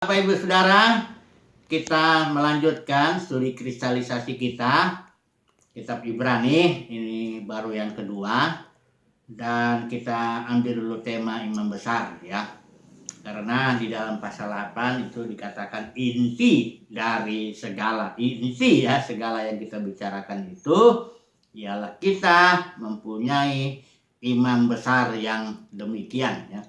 Bapak Ibu Saudara, kita melanjutkan studi kristalisasi kita, kitab Ibrani, ini baru yang kedua, dan kita ambil dulu tema imam besar ya. Karena di dalam pasal 8 itu dikatakan inti dari segala, inti ya segala yang kita bicarakan itu ialah kita mempunyai imam besar yang demikian ya.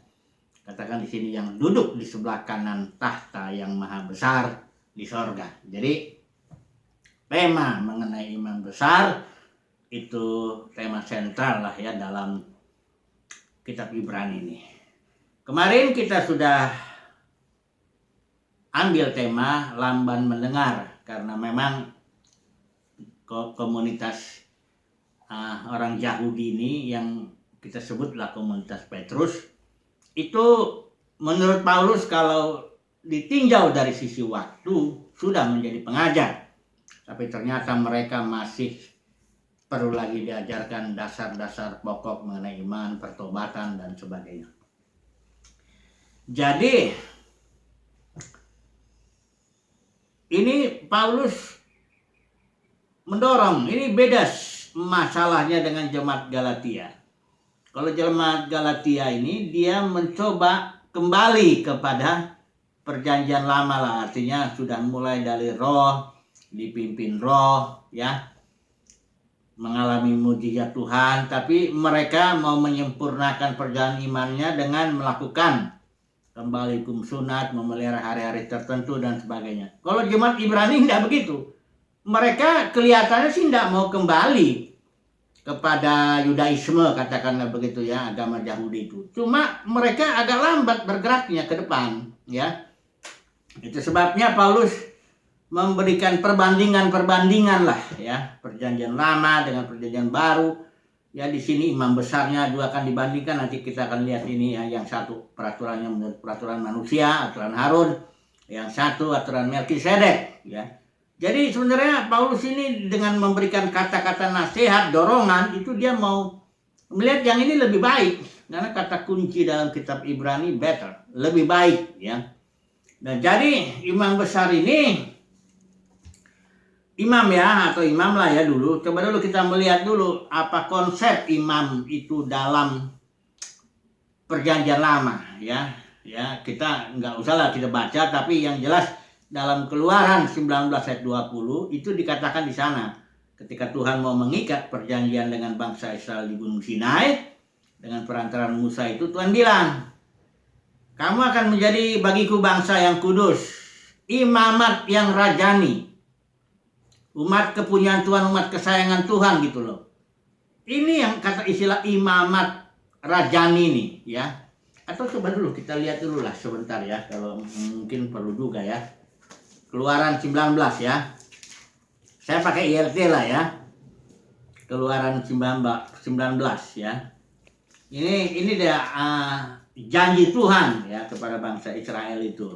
Katakan di sini yang duduk di sebelah kanan tahta yang maha besar di sorga. Jadi tema mengenai imam besar itu tema sentral lah ya dalam kitab Ibrani ini. Kemarin kita sudah ambil tema lamban mendengar karena memang komunitas orang Yahudi ini yang kita sebutlah komunitas Petrus itu menurut Paulus kalau ditinjau dari sisi waktu sudah menjadi pengajar, tapi ternyata mereka masih perlu lagi diajarkan dasar-dasar pokok mengenai iman, pertobatan dan sebagainya. Jadi ini Paulus mendorong, ini beda masalahnya dengan jemaat Galatia. Kalau jemaat Galatia ini dia mencoba kembali kepada perjanjian lama lah, artinya sudah mulai dari roh, dipimpin roh ya, mengalami mujizat Tuhan, tapi mereka mau menyempurnakan perjalanan imannya dengan melakukan kembali hukum sunat, memelihara hari-hari tertentu dan sebagainya. Kalau jemaat Ibrani tidak begitu. Mereka kelihatannya sih tidak mau kembali kepada Yudaisme, katakanlah begitu ya, agama Yahudi itu. Cuma mereka agak lambat bergeraknya ke depan ya. Itu sebabnya Paulus memberikan perbandingan lah ya, perjanjian lama dengan perjanjian baru. Ya di sini imam besarnya juga akan dibandingkan, nanti kita akan lihat ini ya, yang satu peraturannya menurut peraturan manusia, aturan Harun, yang satu aturan Melkisedek ya. Jadi sebenarnya Paulus ini dengan memberikan kata-kata nasihat, dorongan, itu dia mau melihat yang ini lebih baik. Karena kata kunci dalam kitab Ibrani better, lebih baik ya. Nah jadi imam besar ini, imam ya atau imam lah ya dulu. Coba dulu kita melihat dulu apa konsep imam itu dalam perjanjian lama ya. Ya kita nggak usah lah kita baca, tapi yang jelas dalam Keluaran 19 ayat 20 itu dikatakan di sana ketika Tuhan mau mengikat perjanjian dengan bangsa Israel di Gunung Sinai dengan perantaran Musa, itu Tuhan bilang, kamu akan menjadi bagiku bangsa yang kudus, imamat yang rajani, umat kepunyaan Tuhan, umat kesayangan Tuhan gitu loh. Ini yang kata istilah imamat rajani nih ya. Atau coba dulu kita lihat dulu lah sebentar ya, kalau mungkin perlu juga ya. Keluaran 19 ya. Saya pakai IRT lah ya. Keluaran 19 ya. Ini dia janji Tuhan ya kepada bangsa Israel itu.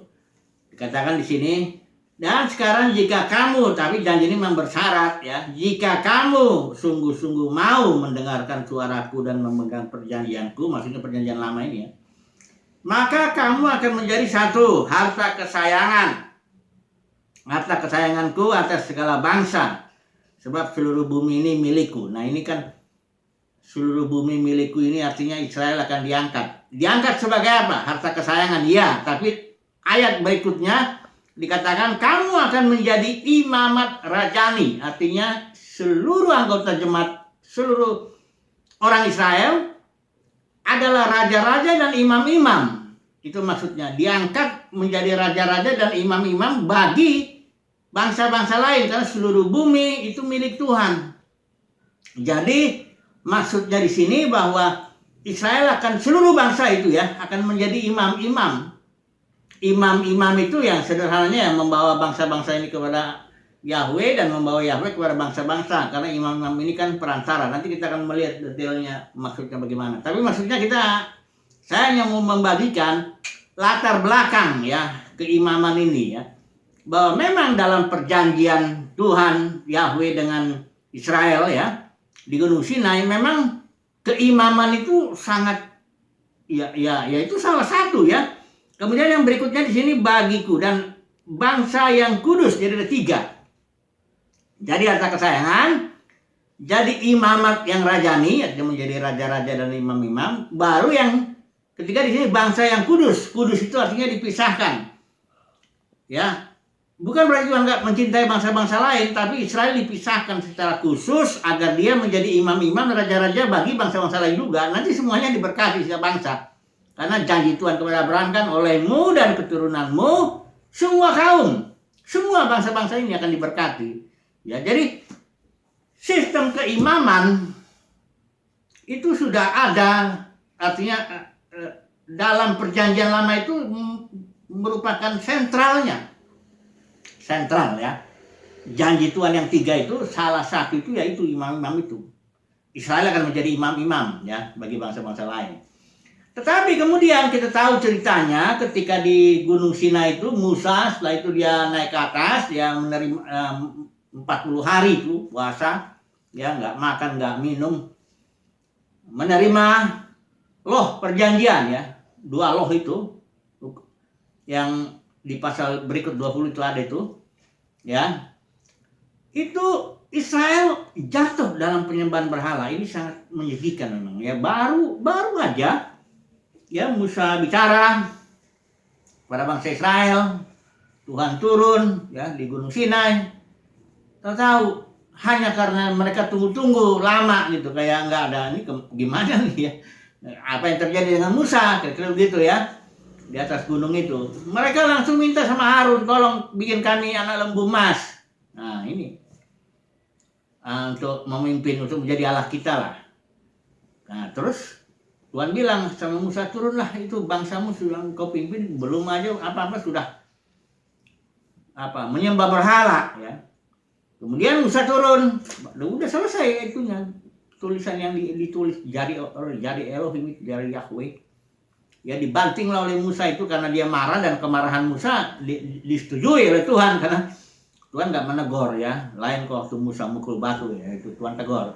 Dikatakan di sini, dan sekarang jika kamu, tapi janji ini memang bersyarat ya, jika kamu sungguh-sungguh mau mendengarkan suaraku dan memegang perjanjianku, maksudnya perjanjian lama ini ya, maka kamu akan menjadi satu harta kesayanganku atas segala bangsa, sebab seluruh bumi ini milikku. Nah ini kan seluruh bumi milikku ini artinya Israel akan diangkat sebagai apa? Harta kesayangan ya, tapi ayat berikutnya dikatakan kamu akan menjadi imamat rajani, artinya seluruh anggota jemaat, seluruh orang Israel adalah raja-raja dan imam-imam. Itu maksudnya diangkat menjadi raja-raja dan imam-imam bagi bangsa-bangsa lain, karena seluruh bumi itu milik Tuhan. Jadi maksudnya di sini bahwa Israel akan, seluruh bangsa itu ya, akan menjadi imam-imam. Imam-imam itu yang sederhananya yang membawa bangsa-bangsa ini kepada Yahweh dan membawa Yahweh kepada bangsa-bangsa. Karena imam-imam ini kan perantara. Nanti kita akan melihat detailnya maksudnya bagaimana. Tapi maksudnya saya hanya mau membagikan latar belakang ya keimaman ini ya. Bahwa memang dalam perjanjian Tuhan Yahweh dengan Israel ya di Gunung Sinai, memang keimaman itu sangat ya itu salah satu ya Kemudian yang berikutnya di sini bagiku dan bangsa yang kudus, jadi ada 3. Jadi harta kesayangan, jadi imamat yang rajani, artinya menjadi raja-raja dan imam-imam. Baru yang ketiga di sini bangsa yang kudus. Kudus itu artinya dipisahkan. Ya, bukan berarti Tuhan nggak mencintai bangsa-bangsa lain, tapi Israel dipisahkan secara khusus agar dia menjadi imam-imam dan raja-raja bagi bangsa-bangsa lain juga. Nanti semuanya diberkati setiap bangsa. Karena janji Tuhan kepada Abraham kan, olehmu dan keturunanmu semua kaum, semua bangsa-bangsa ini akan diberkati. Ya, jadi sistem keimaman itu sudah ada, artinya dalam perjanjian lama itu merupakan sentralnya. Sentral ya. Janji Tuhan yang 3 itu salah satu itu yaitu imam-imam itu. Israel akan menjadi imam-imam ya bagi bangsa-bangsa lain. Tetapi kemudian kita tahu ceritanya ketika di Gunung Sinai itu Musa setelah itu dia naik ke atas, dia menerima 40 hari itu puasa, ya nggak makan nggak minum, menerima loh perjanjian ya, 2 loh itu yang di pasal berikut 20 itu ada itu, ya itu Israel jatuh dalam penyembahan berhala. Ini sangat menyedihkan memang ya, baru aja ya Musa bicara pada bangsa Israel, Tuhan turun ya di Gunung Sinai. Tahu hanya karena mereka tunggu-tunggu lama gitu, kayak nggak ada ini gimana nih ya, apa yang terjadi dengan Musa kira-kira begitu ya di atas gunung itu. Mereka langsung minta sama Harun, tolong bikin kami anak lembu emas. Nah ini untuk memimpin, untuk menjadi Allah kita lah. Nah terus Tuhan bilang sama Musa, turunlah, itu bangsamu sudah kau pimpin belum aja apa-apa sudah menyembah berhala ya. Kemudian Musa turun, udah selesai itunya, tulisan yang ditulis jari Elohim, jari Yahweh. Ya dibantinglah oleh Musa itu karena dia marah, dan kemarahan Musa disetujui oleh Tuhan karena Tuhan nggak menegur ya. Lain kalau waktu Musa mukul batu ya, itu Tuhan tegur.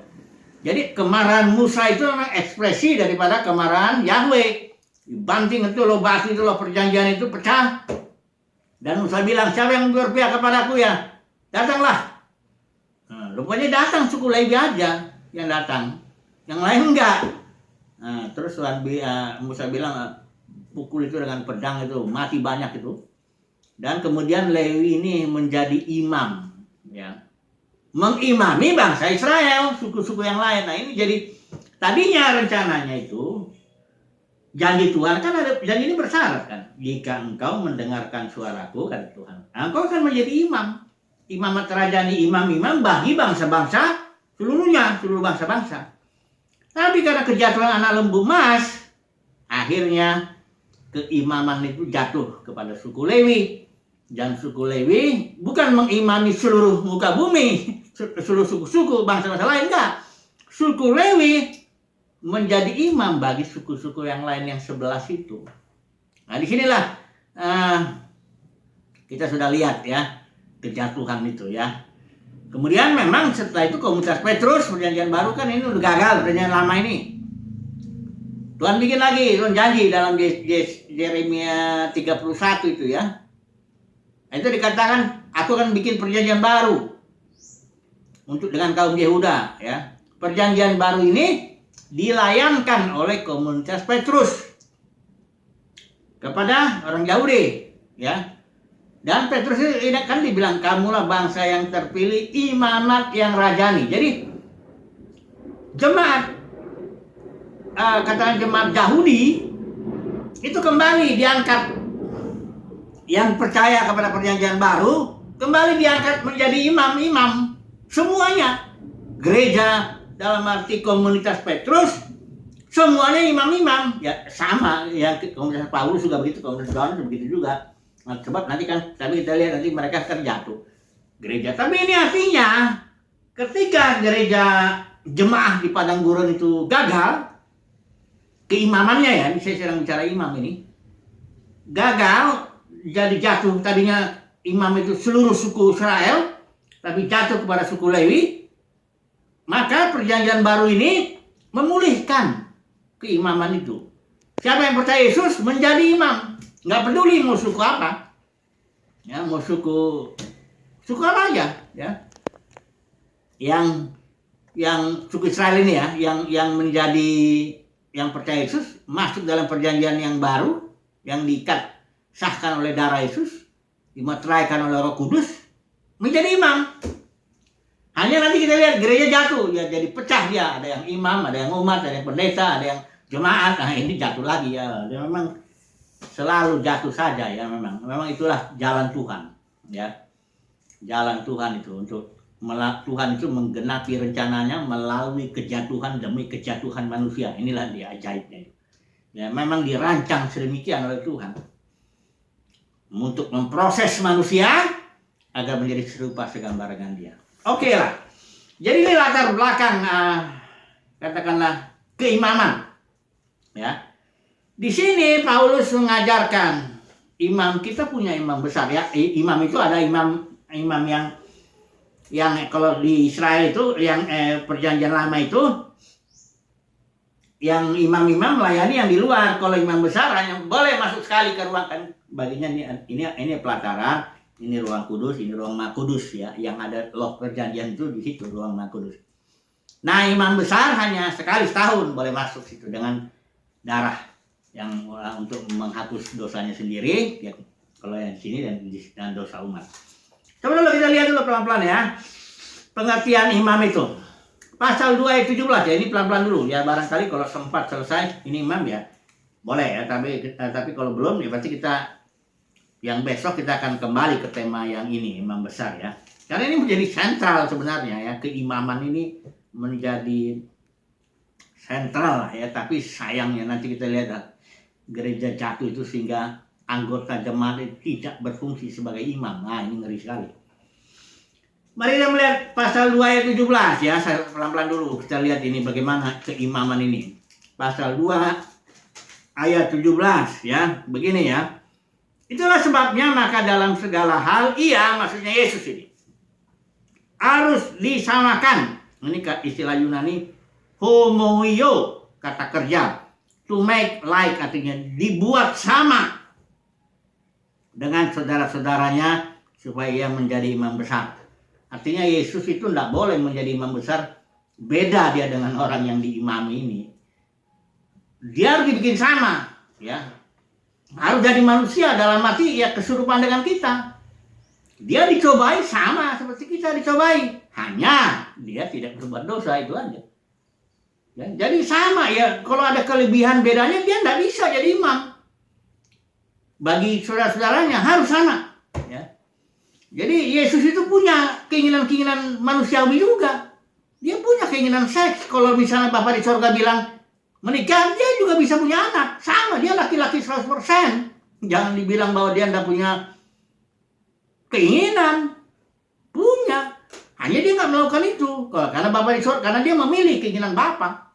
Jadi kemarahan Musa itu memang ekspresi daripada kemarahan Yahweh. Dibanting itu loh batu itu loh, perjanjian itu pecah. Dan Musa bilang, siapa yang berpihak kepadaku ya? Datanglah. Nah, rupanya datang suku Lewi aja yang datang. Yang lain enggak. Nah, terus Tuhan Musa bilang, pukul itu dengan pedang itu, mati banyak itu. Dan kemudian Lewi ini menjadi imam. Ya. Mengimami bangsa Israel, suku-suku yang lain. Nah ini jadi tadinya rencananya itu janji Tuhan kan ada, janji ini bersyarat kan, jika engkau mendengarkan suaraku kata Tuhan, engkau akan menjadi imam, imamat rajani, imam-imam bagi bangsa-bangsa seluruhnya, seluruh bangsa-bangsa. Tapi karena kejatuhan anak lembu emas, akhirnya keimaman itu jatuh kepada suku Lewi. Dan suku Lewi bukan mengimami seluruh muka bumi, seluruh suku-suku bangsa-bangsa lain, enggak. Suku Lewi menjadi imam bagi suku-suku yang lain yang 11 itu. Nah disinilah kita sudah lihat ya kejatuhan itu ya. Kemudian memang setelah itu komunitas Petrus, perjanjian baru kan ini udah gagal, perjanjian lama ini. Tuhan bikin lagi, Tuhan janji dalam Yeremia 31 itu ya. Itu dikatakan, aku akan bikin perjanjian baru untuk dengan kaum Yehuda ya. Perjanjian baru ini dilayankan oleh komunitas Petrus kepada orang Yahudi ya. Dan Petrus ini kan dibilang, kamulah bangsa yang terpilih, imamat yang rajani. Jadi jemaat katakan jemaat Yahudi itu kembali diangkat, yang percaya kepada perjanjian baru kembali diangkat menjadi imam-imam semuanya. Gereja dalam arti komunitas Petrus semuanya imam-imam ya, sama ya, komunitas Paulus juga begitu, komunitas Yohanes begitu juga. Nah, sebab nanti kan tapi kita lihat nanti mereka akan jatuh gereja. Tapi ini artinya ketika gereja jemaah di padang gurun itu gagal keimamannya ya, ini saya sedang bicara imam ini, gagal, jadi jatuh. Tadinya imam itu seluruh suku Israel, tapi jatuh kepada suku Lewi. Maka perjanjian baru ini memulihkan keimaman itu. Siapa yang percaya Yesus menjadi imam. Nggak peduli mau suku apa, ya mau suku apa aja, ya. Yang suku Israel ini ya, yang menjadi yang percaya Yesus masuk dalam perjanjian yang baru, yang diikat sahkan oleh darah Yesus, dimeteraikan oleh Roh Kudus, menjadi imam. Hanya nanti kita lihat gereja jatuh, ya jadi pecah dia. Ada yang imam, ada yang umat, ada yang pendeta, ada yang jemaat. Nah ini jatuh lagi ya. Dia memang selalu jatuh saja ya memang. Memang itulah jalan Tuhan, ya. Jalan Tuhan itu untuk Tuhan itu menggenapi rencananya melalui kejatuhan demi kejatuhan manusia. Inilah dia ajaibnya. Ya, memang dirancang sedemikian oleh Tuhan untuk memproses manusia agar menjadi serupa segambar dengan Dia. Oke lah. Jadi ini latar belakang katakanlah keimaman. Ya. Di sini Paulus mengajarkan imam, kita punya imam besar ya. Imam itu ada imam yang kalau di Israel itu yang perjanjian lama itu yang imam-imam melayani yang di luar. Kalau imam besar hanya boleh masuk sekali ke ruang, kan baginya ini pelataran, ini ruang kudus, ini ruang Maha Kudus ya, yang ada loh perjanjian itu di situ ruang Maha Kudus. Nah, imam besar hanya sekali setahun boleh masuk situ dengan darah yang untuk menghapus dosanya sendiri ya, kalau yang di sini dan dosa umat. Coba dulu kita lihat dulu pelan-pelan ya. Pengertian imam itu. Pasal 2 ayat 17 ya, ini pelan-pelan dulu ya, barangkali kalau sempat selesai ini imam ya. Boleh ya, tapi kalau belum ya berarti kita yang besok kita akan kembali ke tema yang ini, imam besar ya. Karena ini menjadi sentral sebenarnya ya, keimaman ini menjadi sentral lah ya, tapi sayangnya nanti kita lihat gereja jatuh itu sehingga anggota jemaat tidak berfungsi sebagai imam. Nah, ini ngeri sekali. Mari kita melihat pasal 2 ayat 17 ya. Saya pelan-pelan dulu kita lihat ini bagaimana keimaman ini. Pasal 2 ayat 17 ya. Begini ya. Itulah sebabnya maka dalam segala hal maksudnya Yesus ini harus disamakan. Ini istilah Yunani homoio, kata kerja. To make like artinya dibuat sama dengan saudara-saudaranya supaya ia menjadi imam besar. Artinya Yesus itu tidak boleh menjadi imam besar, beda dia dengan orang yang diimami ini. Dia harus dibikin sama, ya. Harus jadi manusia dalam arti ya kesurupan dengan kita. Dia dicobai sama seperti kita dicobai, hanya dia tidak berbuat dosa, itu aja. Ya, jadi sama ya. Kalau ada kelebihan bedanya dia tidak bisa jadi imam. Bagi saudara-saudaranya harus sama ya. Jadi Yesus itu punya keinginan-keinginan manusiawi juga. Dia punya keinginan seks. Kalau misalnya Bapa di sorga bilang menikah, dia juga bisa punya anak. Sama, dia laki-laki 100%. Jangan dibilang bahwa dia tidak punya keinginan. Punya. Hanya dia nggak melakukan itu. Karena Bapa di sorga, karena dia memilih keinginan Bapa.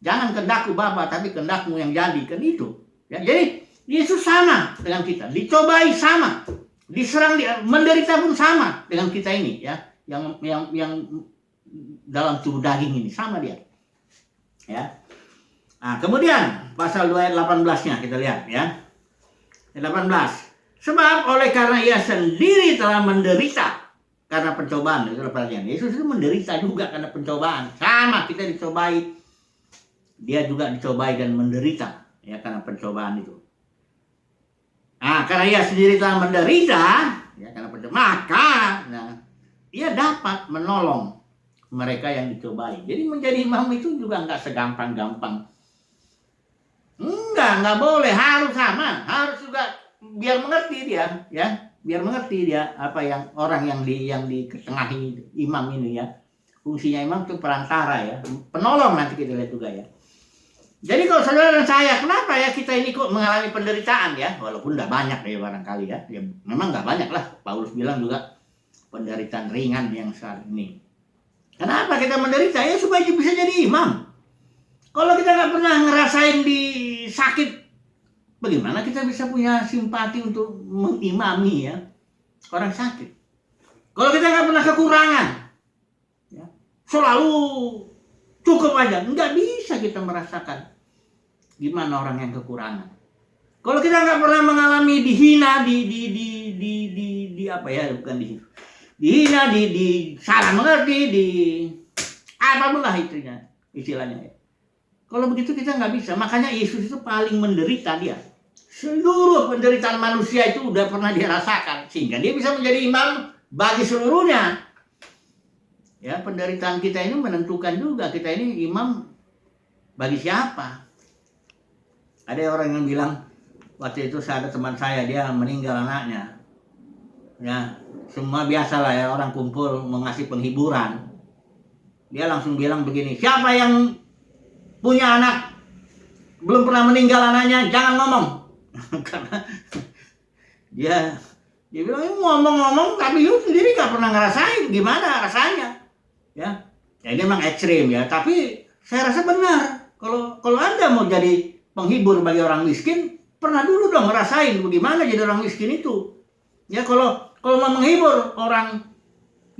Jangan kehendakku Bapa, tapi kehendakmu yang jadi. Kan itu. Ya, jadi Yesus sama dengan kita, dicobai sama, diserang, menderita pun sama dengan kita ini ya, yang dalam tubuh daging ini sama dia. Ya. Nah, kemudian pasal 2 ayat 18-nya kita lihat ya. Ayat 18. Sebab oleh karena ia sendiri telah menderita karena pencobaan, itu perhatian. Yesus itu menderita juga karena pencobaan. Sama kita dicobai. Dia juga dicobai dan menderita ya karena pencobaan itu. Nah, karena ia sendiri telah menderita, ya, karena maka ia dapat menolong mereka yang dicobai. Jadi menjadi imam itu juga nggak segampang-gampang. Nggak boleh, harus sama, harus juga biar mengerti dia, ya, biar mengerti dia apa yang orang yang diketengahi imam ini ya. Fungsinya imam itu perantara ya, penolong, nanti kita lihat juga ya. Jadi kalau saudara dan saya, kenapa ya kita ini kok mengalami penderitaan ya? Walaupun tidak banyak ya barangkali ya. Ya memang nggak banyak lah. Paulus bilang juga penderitaan ringan yang saat ini. Kenapa kita menderita? Ya supaya bisa jadi imam. Kalau kita nggak pernah ngerasain sakit, bagaimana kita bisa punya simpati untuk mengimami ya orang sakit? Kalau kita nggak pernah kekurangan, ya, selalu cukup aja, nggak bisa kita merasakan gimana orang yang kekurangan. Kalau kita nggak pernah mengalami dihina, di apa ya, bukan dihina, di salah mengerti, di apapun lah itunya, istilahnya ya. Kalau begitu kita nggak bisa. Makanya Yesus itu paling menderita dia. Seluruh penderitaan manusia itu udah pernah dia rasakan, sehingga dia bisa menjadi imam bagi seluruhnya. Ya, penderitaan kita ini menentukan juga kita ini imam bagi siapa. Ada orang yang bilang, waktu itu ada teman saya, dia meninggal anaknya. Ya, semua biasalah ya, orang kumpul mengasih penghiburan. Dia langsung bilang begini, siapa yang punya anak belum pernah meninggal anaknya, jangan ngomong. Karena dia bilang, ngomong-ngomong tapi lu sendiri gak pernah ngerasain gimana rasanya. Ya, ini memang ekstrim ya, tapi saya rasa benar. Kalau Anda mau jadi penghibur bagi orang miskin, pernah dulu dong ngerasain bagaimana jadi orang miskin itu. Ya, kalau mau menghibur orang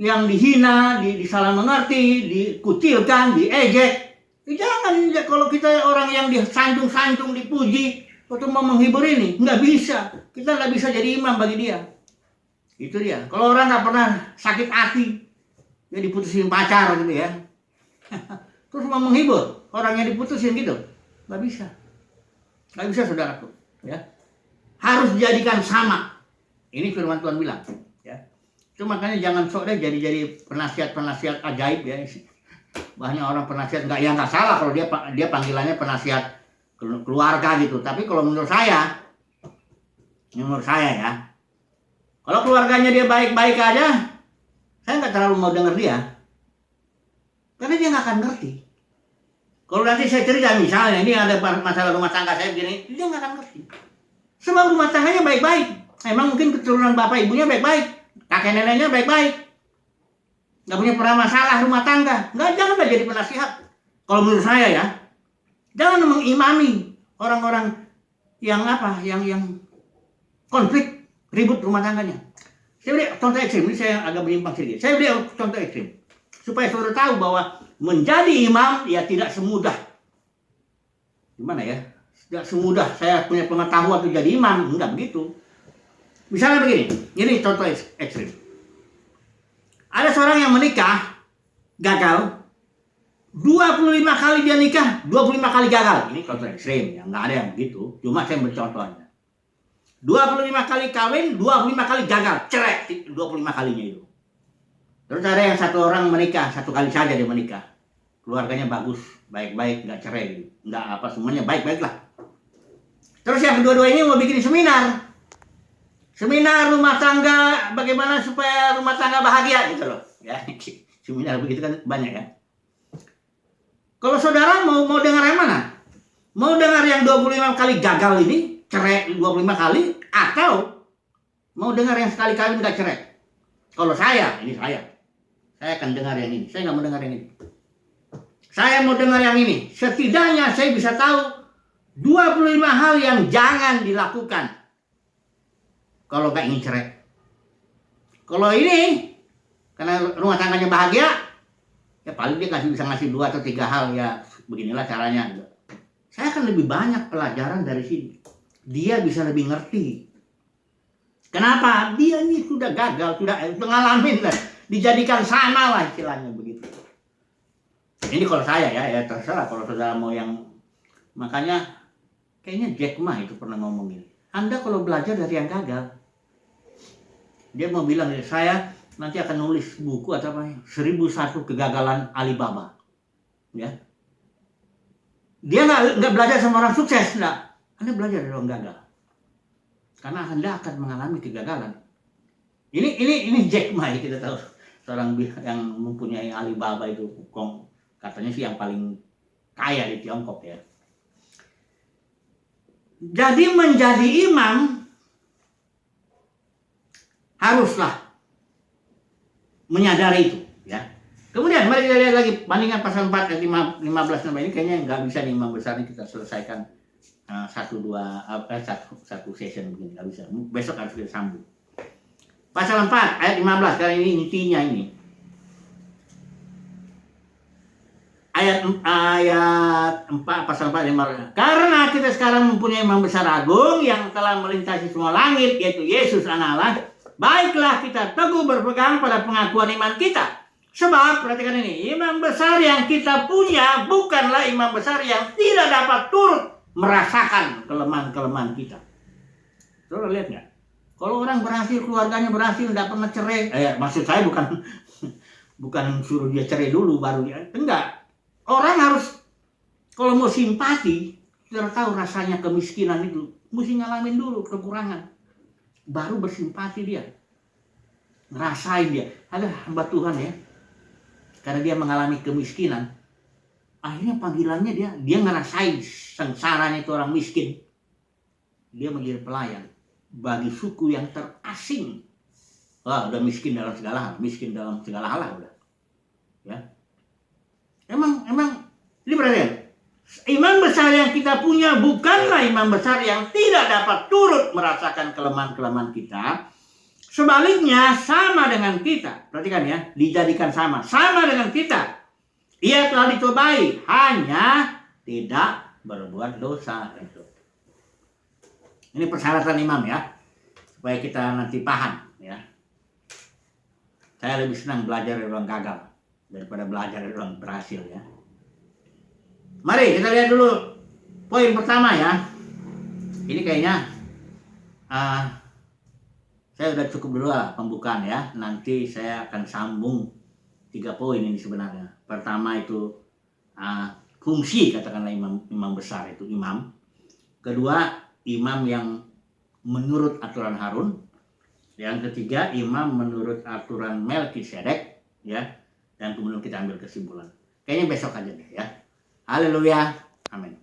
yang dihina, disalah mengerti, dikucilkan, diejek, jangan. Ya, kalau kita orang yang disanjung-sanjung, dipuji, waktu mau menghibur ini, nggak bisa. Kita nggak bisa jadi imam bagi dia. Itu dia. Kalau orang nggak pernah sakit hati, ya diputusin pacar gitu ya, terus mau menghibur orang yang diputusin gitu, nggak bisa. Nggak bisa, saudaraku. Ya, harus dijadikan sama. Ini firman Tuhan bilang. Ya, itu makanya jangan sok deh jadi penasihat ajaib ya. Banyak orang penasihat nggak salah kalau dia panggilannya penasihat keluarga gitu. Tapi kalau menurut saya ya, kalau keluarganya dia baik-baik aja, saya nggak terlalu mau dengar dia, karena dia nggak akan ngerti. Kalau nanti saya cerita misalnya ini ada masalah rumah tangga saya begini, dia nggak akan ngerti. Sebab rumah tangganya baik-baik, emang mungkin keturunan bapak ibunya baik-baik, kakek neneknya baik-baik, nggak punya pernah masalah rumah tangga. Janganlah jadi penasihat. Kalau menurut saya ya, jangan mengimami orang-orang yang konflik, ribut rumah tangganya. Saya beri contoh ekstrim, ini saya agak menyimpang sedikit. Saya beri contoh ekstrim, supaya saudara tahu bahwa menjadi imam ya tidak semudah. Gimana ya? Tidak semudah saya punya pengetahuan untuk jadi imam, enggak begitu. Misalnya begini, ini contoh ekstrim. Ada seorang yang menikah, gagal, 25 kali dia nikah, 25 kali gagal. Ini contoh ekstrim, ya nggak ada yang begitu. Cuma saya bercontohnya. 25 kali kawin, 25 kali gagal, cerai 25 kalinya itu. Terus ada yang satu orang menikah, satu kali saja dia menikah. Keluarganya bagus, baik-baik, nggak cerai gitu. Nggak apa, semuanya baik-baik lah. Terus yang kedua-dua ini mau bikin seminar. Seminar rumah tangga, bagaimana supaya rumah tangga bahagia gitu loh. Ya, seminar begitu kan banyak ya. Kalau saudara mau dengar yang mana? Mau dengar yang 25 kali gagal ini, cerai 25 kali, atau mau dengar yang sekali kawin nggak cerai? Kalau saya akan dengar yang ini. Saya nggak mau dengar yang ini. Saya mau dengar yang ini. Setidaknya saya bisa tahu 25 hal yang jangan dilakukan kalau nggak ingin cerai. Kalau ini, karena rumah tangganya bahagia, ya paling dia bisa ngasih 2 atau 3 hal, ya beginilah caranya. Saya akan lebih banyak pelajaran dari sini. Dia bisa lebih ngerti. Kenapa? Dia ini sudah gagal, sudah ngalamin lah. Dijadikan sama lah istilahnya begitu. Ini kalau saya ya terserah kalau saudara mau yang. Makanya kayaknya Jack Ma itu pernah ngomong ini. Anda kalau belajar dari yang gagal, dia mau bilang, saya nanti akan nulis buku atau apa, 1001 kegagalan Alibaba. Ya. Dia nggak belajar sama orang sukses, enggak. Anda belajar dari orang gagal. Karena Anda akan mengalami kegagalan. Ini Jack Ma, kita tahu seorang yang mempunyai Alibaba itu, katanya sih yang paling kaya di Tiongkok ya. Jadi menjadi imam haruslah menyadari itu, ya. Kemudian mari kita lihat lagi bandingan pasal 4 ayat 15 ini, kayaknya nggak bisa nih imam besar ini kita selesaikan satu session begini, nggak bisa. Besok harus kita sambung. Pasal 4 ayat 15, karena ini intinya ini. ayat 4 pasal 4 5. Karena kita sekarang mempunyai imam besar agung yang telah melintasi semua langit, yaitu Yesus Anak Allah, baiklah kita teguh berpegang pada pengakuan iman kita. Sebab, perhatikan ini, imam besar yang kita punya bukanlah imam besar yang tidak dapat turut merasakan kelemahan-kelemahan kita. Saudara lihat nggak? Kalau orang berhasil, keluarganya berhasil, tidak pernah cerai. Maksud saya bukan suruh dia cerai dulu baru dia. Enggak. Orang harus, kalau mau simpati, saudara tahu rasanya kemiskinan itu, mesti ngalamin dulu kekurangan. Baru bersimpati dia. Ngerasain dia. Ada hamba Tuhan ya. Karena dia mengalami kemiskinan, akhirnya panggilannya dia ngerasain sengsaranya itu orang miskin. Dia menjadi pelayan bagi suku yang terasing. Wah, udah miskin dalam segala hal, miskin dalam segala hal udah. Ya. Emang ini perhatian. Imam besar yang kita punya bukanlah imam besar yang tidak dapat turut merasakan kelemahan-kelemahan kita. Sebaliknya sama dengan kita. Perhatikan ya, dijadikan sama dengan kita. Ia telah dicobai, hanya tidak berbuat dosa. Ini persyaratan imam ya, supaya kita nanti paham ya. Saya lebih senang belajar dari orang gagal daripada belajar dari orang berhasil ya. Mari kita lihat dulu poin pertama ya. Ini kayaknya saya udah cukup dulu lah pembukaan ya. Nanti saya akan sambung 3 poin ini sebenarnya. Pertama itu fungsi katakanlah imam besar itu imam. Kedua, imam yang menurut aturan Harun. Yang ketiga, imam menurut aturan Melkisedek ya. Dan kemudian kita ambil kesimpulan. Kayaknya besok aja deh ya. Haleluya. Amin.